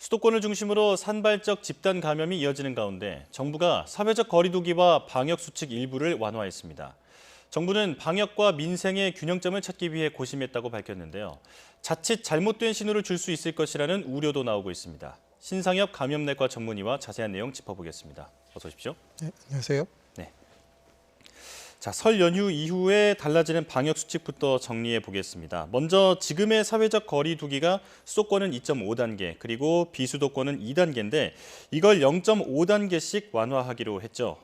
수도권을 중심으로 산발적 집단 감염이 이어지는 가운데 정부가 사회적 거리 두기와 방역 수칙 일부를 완화했습니다. 정부는 방역과 민생의 균형점을 찾기 위해 고심했다고 밝혔는데요. 자칫 잘못된 신호를 줄 수 있을 것이라는 우려도 나오고 있습니다. 신상엽 감염내과 전문의와 자세한 내용 짚어보겠습니다. 어서 오십시오. 네, 안녕하세요. 네. 자, 설 연휴 이후에 달라지는 방역 수칙부터 정리해 보겠습니다. 먼저 지금의 사회적 거리 두기가 수도권은 2.5단계, 그리고 비수도권은 2단계인데 이걸 0.5단계씩 완화하기로 했죠.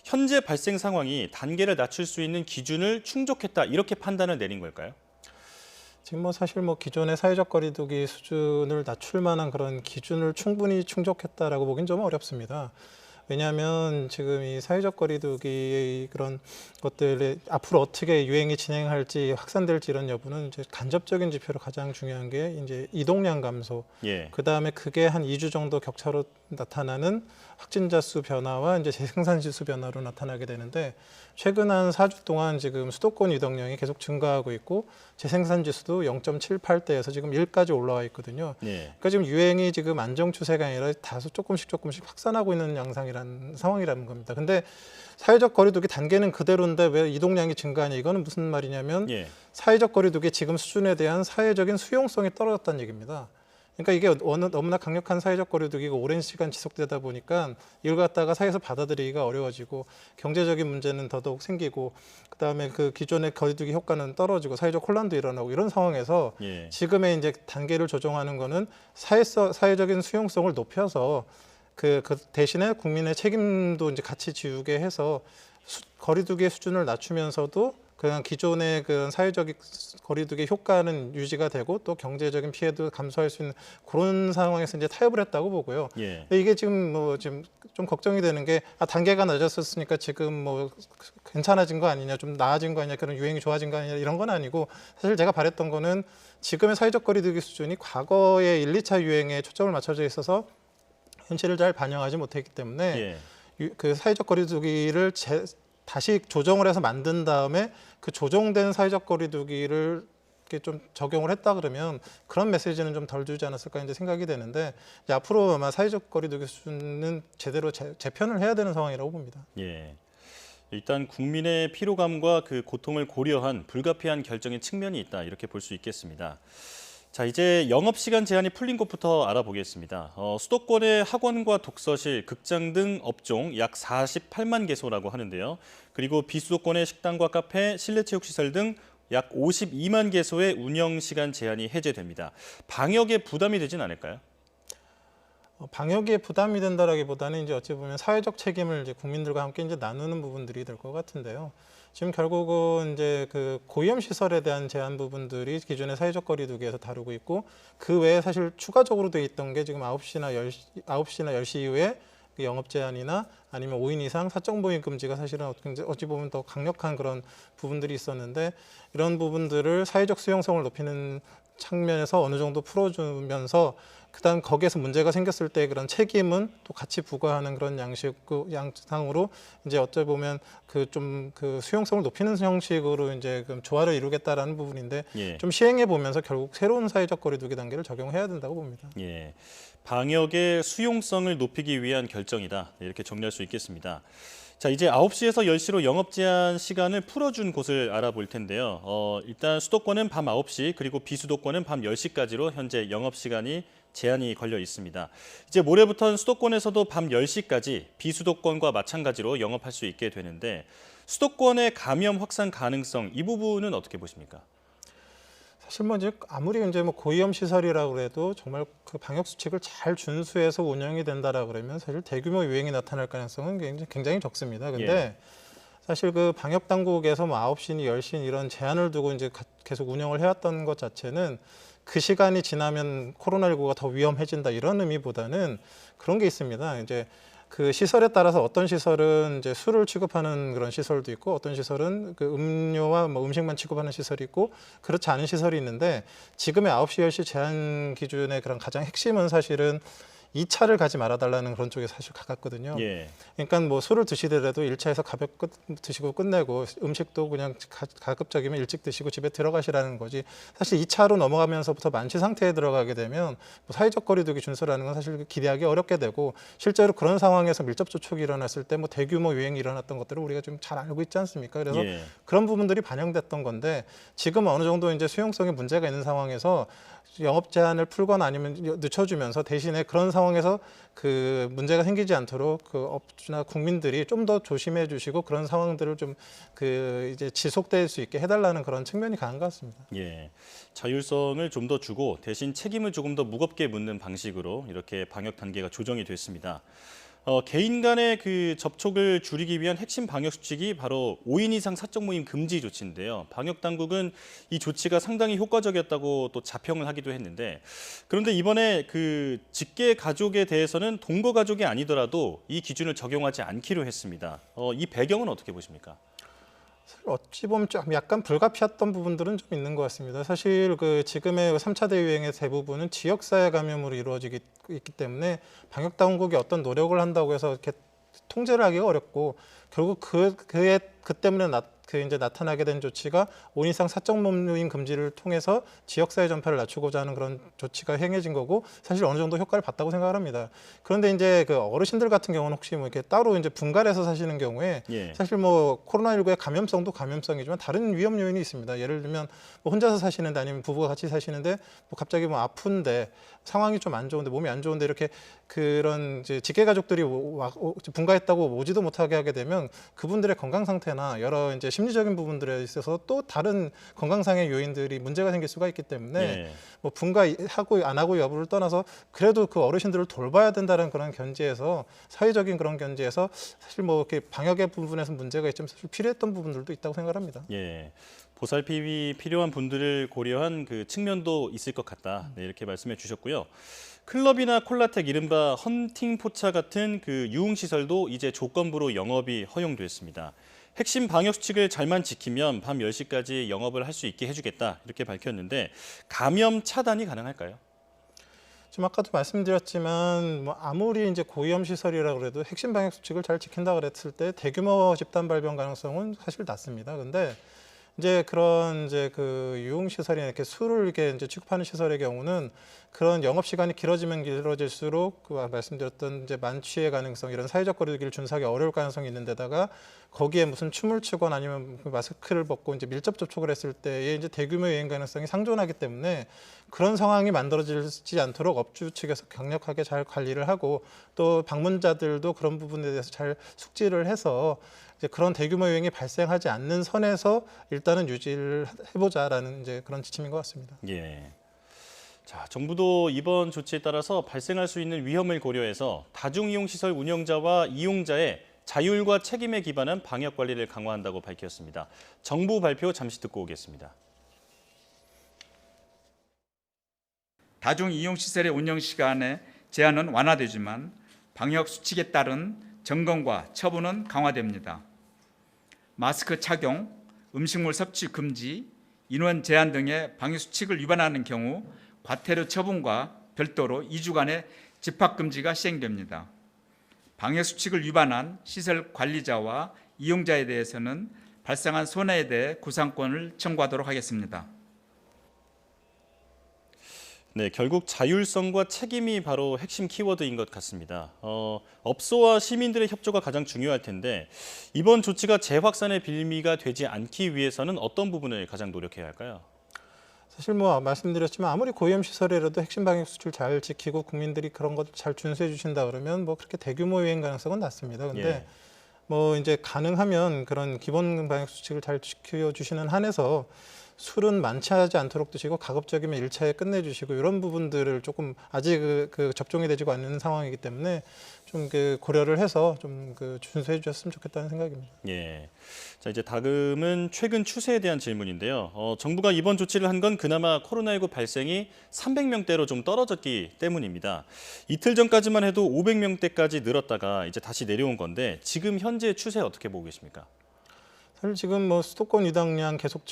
현재 발생 상황이 단계를 낮출 수 있는 기준을 충족했다, 이렇게 판단을 내린 걸까요? 지금 사실 기존의 사회적 거리두기 수준을 낮출 만한 그런 기준을 충분히 충족했다라고 보긴 좀 어렵습니다. 왜냐하면 지금 이 사회적 거리두기의 그런 것들이 앞으로 어떻게 유행이 진행할지 확산될지 이런 여부는 이제 간접적인 지표로 가장 중요한 게 이제 이동량 감소. 그다음에 그게 한 2주 정도 격차로 나타나는 확진자 수 변화와 이제 재생산 지수 변화로 나타나게 되는데 최근 한 4주 동안 지금 수도권 이동량이 계속 증가하고 있고 재생산 지수도 0.78대에서 지금 1까지 올라와 있거든요. 그러니까 지금 유행이 지금 안정 추세가 아니라 다소 조금씩 확산하고 있는 양상이라는 상황이라는 겁니다. 근데 사회적 거리두기 단계는 그대로인데 왜 이동량이 증가하냐, 이거는 무슨 말이냐면 사회적 거리두기 지금 수준에 대한 사회적인 수용성이 떨어졌다는 얘기입니다. 그러니까 이게 너무나 강력한 사회적 거리두기가 오랜 시간 지속되다 보니까 이걸 갖다가 사회에서 받아들이기가 어려워지고 경제적인 문제는 더더욱 생기고 그다음에 그 기존의 거리두기 효과는 떨어지고 사회적 혼란도 일어나고 이런 상황에서 지금의 이제 단계를 조정하는 거는 사회적인 수용성을 높여서 그 대신에 국민의 책임도 이제 같이 지우게 해서 거리두기의 수준을 낮추면서도 그냥 기존의 그 사회적 거리두기 효과는 유지가 되고 또 경제적인 피해도 감소할 수 있는 그런 상황에서 이제 타협을 했다고 보고요. 근데 이게 지금 지금 좀 걱정이 되는 게 단계가 낮았었으니까 지금 괜찮아진 거 아니냐, 좀 나아진 거 아니냐, 그런 유행이 좋아진 거 아니냐, 이런 건 아니고 사실 제가 바랬던 거는 지금의 사회적 거리두기 수준이 과거의 1, 2차 유행에 초점을 맞춰져 있어서 현실을 잘 반영하지 못했기 때문에 그 사회적 거리두기를 다시 조정을 해서 만든 다음에 그 조정된 사회적 거리두기를 이렇게 좀 적용을 했다 그러면 그런 메시지는 좀 덜 주지 않았을까 이제 생각이 되는데 이제 앞으로 아마 사회적 거리두기 수준은 제대로 재편을 해야 되는 상황이라고 봅니다. 일단 국민의 피로감과 그 고통을 고려한 불가피한 결정의 측면이 있다, 이렇게 볼 수 있겠습니다. 자, 이제 영업시간 제한이 풀린 곳부터 알아보겠습니다. 수도권의 학원과 독서실, 극장 등 업종 약 48만 개소라고 하는데요. 그리고 비수도권의 식당과 카페, 실내체육시설 등 약 52만 개소의 운영시간 제한이 해제됩니다. 방역에 부담이 되진 않을까요? 방역에 부담이 된다라기보다는 이제 어찌 보면 사회적 책임을 이제 국민들과 함께 이제 나누는 부분들이 될 것 같은데요. 지금 결국은 이제 그 고위험 시설에 대한 제한 부분들이 기존의 사회적 거리두기에서 다루고 있고 그 외에 사실 추가적으로 돼 있던 게 지금 9시나 10시 이후에 그 영업 제한이나 아니면 5인 이상 사적 모임 금지가 사실은 어찌 보면 더 강력한 그런 부분들이 있었는데 이런 부분들을 사회적 수용성을 높이는 측면에서 어느 정도 풀어주면서 그다음 거기에서 문제가 생겼을 때 그런 책임은 또 같이 부과하는 그런 양상으로 이제 어찌 보면 그 수용성을 높이는 형식으로 이제 조화를 이루겠다라는 부분인데 좀 시행해 보면서 결국 새로운 사회적 거리두기 단계를 적용해야 된다고 봅니다. 방역의 수용성을 높이기 위한 결정이다, 이렇게 정리할 수 있겠습니다. 자, 이제 9시에서 10시로 영업 제한 시간을 풀어준 곳을 알아볼 텐데요. 일단 수도권은 밤 9시, 그리고 비수도권은 밤 10시까지로 현재 영업 시간이 제한이 걸려 있습니다. 이제 모레부터는 수도권에서도 밤 10시까지 비수도권과 마찬가지로 영업할 수 있게 되는데 수도권의 감염 확산 가능성, 이 부분은 어떻게 보십니까? 사실 이제 아무리 이제 고위험 시설이라고 해도 정말 그 방역 수칙을 잘 준수해서 운영이 된다라 그러면 사실 대규모 유행이 나타날 가능성은 굉장히 적습니다. 근데 사실 그 방역 당국에서 9시니 10시니 이런 제한을 두고 이제 계속 운영을 해왔던 것 자체는 그 시간이 지나면 코로나19가 더 위험해진다 이런 의미보다는 그런 게 있습니다. 이제 그 시설에 따라서 어떤 시설은 이제 술을 취급하는 그런 시설도 있고 어떤 시설은 그 음료와 음식만 취급하는 시설이 있고 그렇지 않은 시설이 있는데 지금의 9시, 10시 제한 기준의 그런 가장 핵심은 사실은 2차를 가지 말아달라는 그런 쪽에 사실 가깝거든요. 예. 그러니까 뭐 술을 드시더라도 1차에서 가볍게 드시고 끝내고 음식도 그냥 가급적이면 일찍 드시고 집에 들어가시라는 거지. 사실 2차로 넘어가면서부터 만취 상태에 들어가게 되면 뭐 사회적 거리두기 준수라는 건 사실 기대하기 어렵게 되고 실제로 그런 상황에서 밀접 접촉이 일어났을 때 뭐 대규모 유행이 일어났던 것들을 우리가 좀 잘 알고 있지 않습니까? 그래서 예. 그런 부분들이 반영됐던 건데 지금 어느 정도 이제 수용성에 문제가 있는 상황에서 영업 제한을 풀거나 아니면 늦춰주면서 대신에 그런 상황에서 그 문제가 생기지 않도록 그 업주나 국민들이 좀 더 조심해 주시고 그런 상황들을 좀 그 이제 지속될 수 있게 해달라는 그런 측면이 강한 것 같습니다. 예. 자율성을 좀 더 주고 대신 책임을 조금 더 무겁게 묻는 방식으로 이렇게 방역 단계가 조정이 됐습니다. 개인 간의 그 접촉을 줄이기 위한 핵심 방역 수칙이 바로 5인 이상 사적 모임 금지 조치인데요. 방역 당국은 이 조치가 상당히 효과적이었다고 또 자평을 하기도 했는데 그런데 이번에 그 직계 가족에 대해서는 동거 가족이 아니더라도 이 기준을 적용하지 않기로 했습니다. 이 배경은 어떻게 보십니까? 어찌 보면 좀 약간 불가피했던 부분들은 좀 있는 것 같습니다. 사실 그 지금의 3차 대유행의 대부분은 지역사회 감염으로 이루어지기 있기 때문에 방역 당국이 어떤 노력을 한다고 해서 이렇게 통제를 하기가 어렵고 결국 그 때문에 이제 나타나게 된 조치가 5인 이상 사적 모임 금지를 통해서 지역사회 전파를 낮추고자 하는 그런 조치가 행해진 거고 사실 어느 정도 효과를 봤다고 생각을 합니다. 그런데 이제 그 어르신들 같은 경우는 혹시 뭐 이렇게 따로 이제 분갈해서 사시는 경우에 예. 사실 뭐 코로나19의 감염성도 감염성이지만 다른 위험 요인이 있습니다. 예를 들면 뭐 혼자서 사시는데 아니면 부부가 같이 사시는데 뭐 갑자기 뭐 아픈데 상황이 좀 안 좋은데 몸이 안 좋은데 이렇게 그런 이제 직계 가족들이 분가했다고 오지도 못하게 하게 되면 그분들의 건강 상태나 여러 이제 심리적인 부분들에 있어서 또 다른 건강상의 요인들이 문제가 생길 수가 있기 때문에 예. 뭐 분가하고 안 하고 여부를 떠나서 그래도 그 어르신들을 돌봐야 된다는 그런 견지에서 사회적인 그런 견지에서 사실 뭐 이렇게 방역의 부분에서 문제가 있지만 사실 필요했던 부분들도 있다고 생각합니다. 예. 보살핌이 필요한 분들을 고려한 그 측면도 있을 것 같다. 네, 이렇게 말씀해 주셨고요. 클럽이나 콜라텍, 이른바 헌팅 포차 같은 그 유흥시설도 이제 조건부로 영업이 허용됐습니다. 핵심 방역 수칙을 잘만 지키면 밤 10시까지 영업을 할 수 있게 해주겠다. 이렇게 밝혔는데 감염 차단이 가능할까요? 지금 아까도 말씀드렸지만 뭐 아무리 이제 고위험 시설이라고 그래도 핵심 방역 수칙을 잘 지킨다 그랬을 때 대규모 집단 발병 가능성은 사실 낮습니다. 근데 이제 그런 이제 그 유흥 시설이나 이렇게 술을 이렇게 이제 취급하는 시설의 경우는 그런 영업 시간이 길어지면 길어질수록 그 말씀드렸던 이제 만취의 가능성 이런 사회적 거리두기를 준수하기 어려울 가능성이 있는 데다가 거기에 무슨 춤을 추거나 아니면 그 마스크를 벗고 이제 밀접 접촉을 했을 때에 이제 대규모 유행 가능성이 상존하기 때문에 그런 상황이 만들어지지 않도록 업주 측에서 강력하게 잘 관리를 하고 또 방문자들도 그런 부분에 대해서 잘 숙지를 해서 이제 그런 대규모 유행이 발생하지 않는 선에서 일단은 유지를 해보자라는 이제 그런 지침인 것 같습니다. 예. 자, 정부도 이번 조치에 따라서 발생할 수 있는 위험을 고려해서 다중이용시설 운영자와 이용자의 자율과 책임에 기반한 방역 관리를 강화한다고 밝혔습니다. 정부 발표 잠시 듣고 오겠습니다. 다중이용시설의 운영시간의 제한은 완화되지만 방역 수칙에 따른 점검과 처분은 강화됩니다. 마스크 착용, 음식물 섭취 금지, 인원 제한 등의 방역 수칙을 위반하는 경우 과태료 처분과 별도로 2주간의 집합 금지가 시행됩니다. 방역 수칙을 위반한 시설 관리자와 이용자에 대해서는 발생한 손해에 대해 구상권을 청구하도록 하겠습니다. 네, 결국 자율성과 책임이 바로 핵심 키워드인 것 같습니다. 업소와 시민들의 협조가 가장 중요할 텐데 이번 조치가 재확산의 빌미가 되지 않기 위해서는 어떤 부분을 가장 노력해야 할까요? 사실 뭐 말씀드렸지만 아무리 고위험 시설이라도 핵심 방역 수칙을 잘 지키고 국민들이 그런 것을 잘 준수해 주신다 그러면 뭐 그렇게 대규모 유행 가능성은 낮습니다. 근데 예. 뭐 이제 가능하면 그런 기본 방역 수칙을 잘 지켜 주시는 한에서 술은 만취하지 않도록 드시고 가급적이면 1차에 끝내주시고 이런 부분들을 조금 아직 그 접종이 되지가 않는 상황이기 때문에 좀 그 고려를 해서 좀 그 준수해 주셨으면 좋겠다는 생각입니다. 예. 자, 이제 다음은 최근 추세에 대한 질문인데요. 정부가 이번 조치를 한 건 그나마 코로나19 발생이 300명대로 좀 떨어졌기 때문입니다. 이틀 전까지만 해도 500명대까지 늘었다가 이제 다시 내려온 건데 지금 현재 추세 어떻게 보고 계십니까? 사실 지금 뭐 수도권 이동량 계속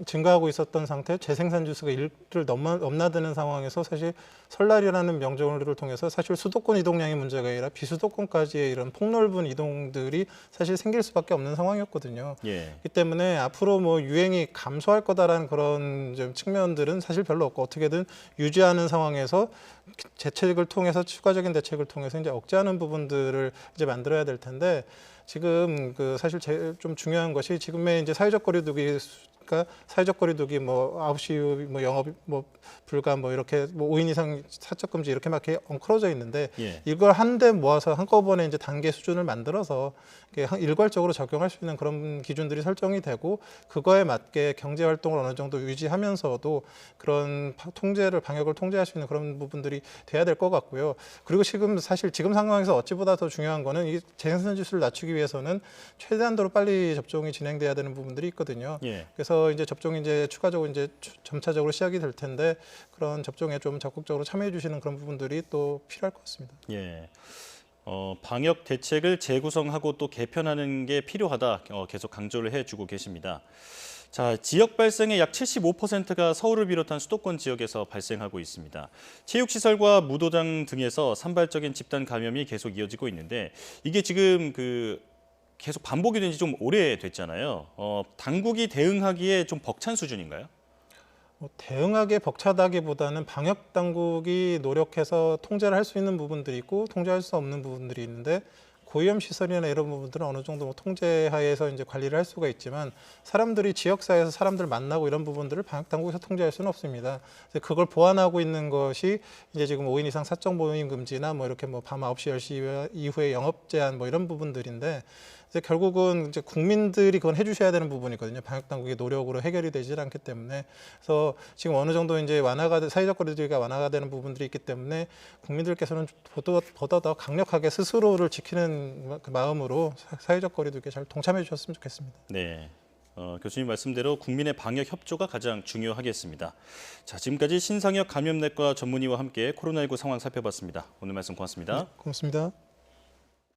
증가하고 있었던 상태, 재생산 주수가 1를 넘나드는 상황에서 사실 설날이라는 명절을 통해서 사실 수도권 이동량의 문제가 아니라 비수도권까지의 이런 폭넓은 이동들이 사실 생길 수밖에 없는 상황이었거든요. 예. 그렇기 때문에 앞으로 뭐 유행이 감소할 거다라는 그런 좀 측면들은 사실 별로 없고 어떻게든 유지하는 상황에서 대책을 통해서 추가적인 대책을 통해서 이제 억제하는 부분들을 이제 만들어야 될 텐데 지금 그 사실 제일 좀 중요한 것이 지금의 이제 사회적 거리두기가 사회적 거리두기 뭐 9시 이후 뭐 영업 뭐 불가 뭐 이렇게 뭐 5인 이상 사적 금지 이렇게 막 이렇게 엉클어져 있는데 예. 이걸 한데 모아서 한꺼번에 이제 단계 수준을 만들어서 일괄적으로 적용할 수 있는 그런 기준들이 설정이 되고 그거에 맞게 경제 활동을 어느 정도 유지하면서도 그런 통제를 방역을 통제할 수 있는 그런 부분들이 돼야 될 것 같고요. 그리고 지금 사실 지금 상황에서 어찌보다 더 중요한 거는 이 재생산 지수를 낮추기 위해서는 최대한도로 빨리 접종이 진행돼야 되는 부분들이 있거든요. 예. 그래서 이제 접종이 이제 추가적으로 이제 점차적으로 시작이 될 텐데 그런 접종에 좀 적극적으로 참여해 주시는 그런 부분들이 또 필요할 것 같습니다. 예. 방역 대책을 재구성하고 또 개편하는 게 필요하다 계속 강조를 해주고 계십니다. 자, 지역 발생의 약 75%가 서울을 비롯한 수도권 지역에서 발생하고 있습니다. 체육시설과 무도장 등에서 산발적인 집단 감염이 계속 이어지고 있는데 이게 지금 계속 반복이 된 지 좀 오래됐잖아요. 당국이 대응하기에 좀 벅찬 수준인가요? 대응하기에 벅차다기보다는 방역 당국이 노력해서 통제를 할 수 있는 부분들이 있고 통제할 수 없는 부분들이 있는데 고위험 시설이나 이런 부분들은 어느 정도 뭐 통제 하에서 이제 관리를 할 수가 있지만 사람들이 지역사회에서 사람들 만나고 이런 부분들을 방역 당국에서 통제할 수는 없습니다. 그래서 그걸 보완하고 있는 것이 이제 지금 5인 이상 사적 모임 금지나 뭐 이렇게 뭐 밤 9시 10시 이후에 영업 제한 뭐 이런 부분들인데 이제 결국은 이제 국민들이 그건 해주셔야 되는 부분이거든요. 방역 당국의 노력으로 해결이 되질 않기 때문에 그래서 지금 어느 정도 이제 사회적 거리두기가 완화가 되는 부분들이 있기 때문에 국민들께서는 보다 더 강력하게 스스로를 지키는 그 마음으로 사회적 거리두기에 잘 동참해 주셨으면 좋겠습니다. 네. 교수님 말씀대로 국민의 방역 협조가 가장 중요하겠습니다. 자, 지금까지 신상혁 감염내과 전문의와 함께 코로나19 상황 살펴봤습니다. 오늘 말씀 고맙습니다. 고맙습니다.